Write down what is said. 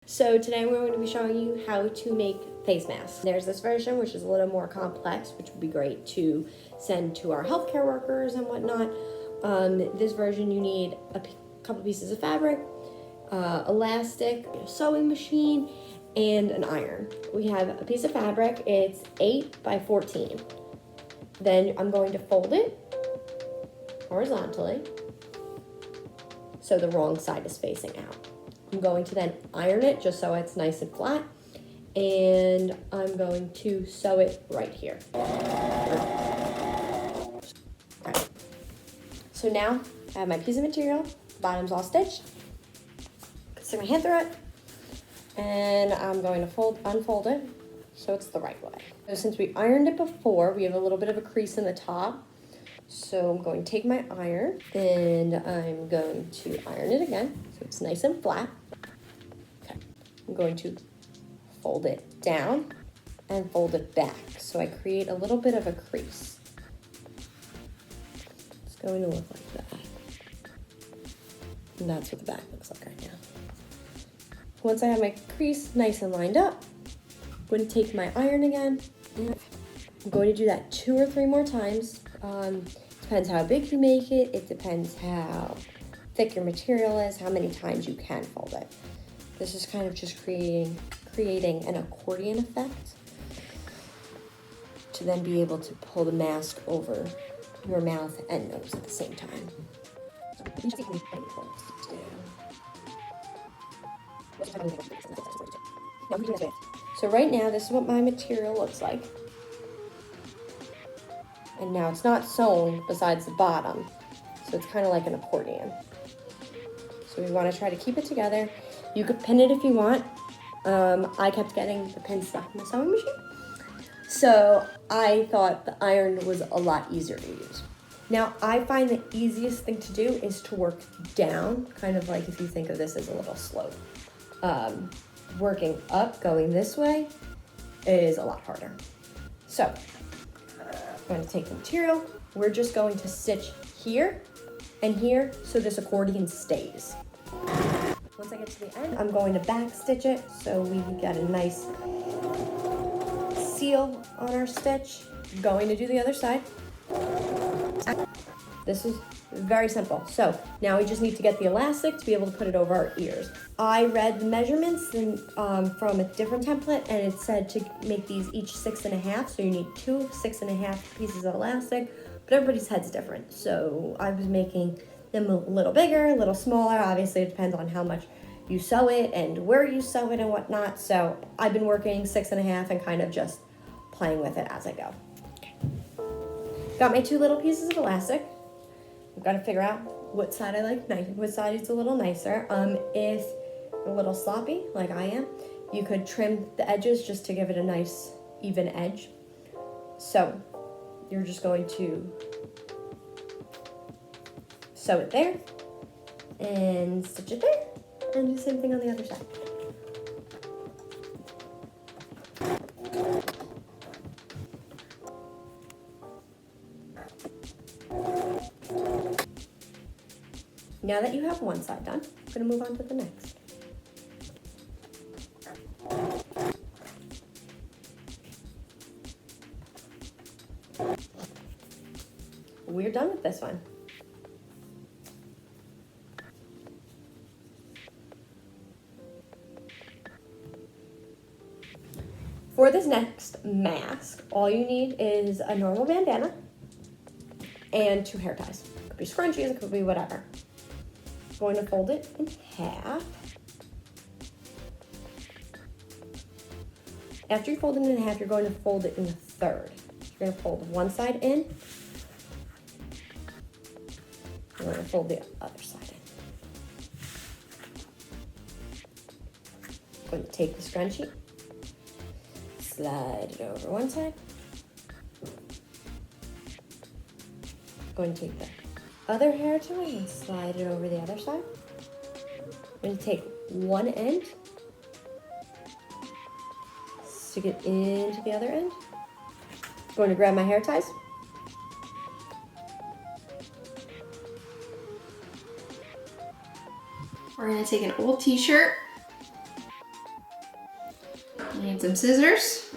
So today we're going to be showing you how to make face masks. There's this version which is a little more complex, which would be great to send to our healthcare workers and whatnot. This version you need a couple pieces of fabric, elastic, a sewing machine, and an iron. We have a piece of fabric, it's 8 by 14. Then I'm going to fold it horizontally so the wrong side is facing out. I'm going to then iron it just so it's nice and flat, and I'm going to sew it right here. Okay. So now I have my piece of material, the bottom's all stitched, stick my hand through it, and I'm going to unfold it so it's the right way. So since we ironed it before, we have a little bit of a crease in the top. So I'm going to take my iron and I'm going to iron it again so it's nice and flat. Okay. I'm going to fold it down and fold it back so I create a little bit of a crease. It's going to look like that. And that's what the back looks like right now. Once I have my crease nice and lined up, I'm going to take my iron again. I'm going to do that 2 or 3 more times. Depends how big you make it. It depends how thick your material is, how many times you can fold it. This is kind of just creating an accordion effect to then be able to pull the mask over your mouth and nose at the same time. So right now, this is what my material looks like. And now it's not sewn besides the bottom, so it's kind of like an accordion. So we want to try to keep it together. You could pin it if you want. I kept getting the pin stuck in the sewing machine, so I thought the iron was a lot easier to use. Now I find the easiest thing to do is to work down, kind of like if you think of this as a little slope. Working up, going this way, is a lot harder. So I'm going to take the material. We're just going to stitch here and here so this accordion stays. Once I get to the end, I'm going to back stitch it so we get a nice seal on our stitch. Going to do the other side. This is very simple. So now we just need to get the elastic to be able to put it over our ears. I read the measurements from a different template, and it said to make these each 6.5, so you need 2 6.5 pieces of elastic, but everybody's head's different. So I was making them a little bigger, a little smaller. Obviously it depends on how much you sew it and where you sew it and whatnot. So I've been working 6.5 and kind of just playing with it as I go. Okay. Got my 2 little pieces of elastic. I've got to figure out what side I like, what side is a little nicer. If you're a little sloppy, like I am, you could trim the edges just to give it a nice, even edge. So you're just going to sew it there and stitch it there and do the same thing on the other side. Now that you have one side done, I'm going to move on to the next. We're done with this one. For this next mask, all you need is a normal bandana and 2 hair ties. It could be scrunchies, it could be whatever. Going to fold it in half. After you fold it in half, you're going to fold it in a third. You're going to fold one side in. You're going to fold the other side in. Going to take the scrunchie, slide it over one side. Going to take the other hair tie and slide it over the other side. I'm going to take one end, stick it into the other end. I'm going to grab my hair ties. We're going to take an old t-shirt You need some scissors.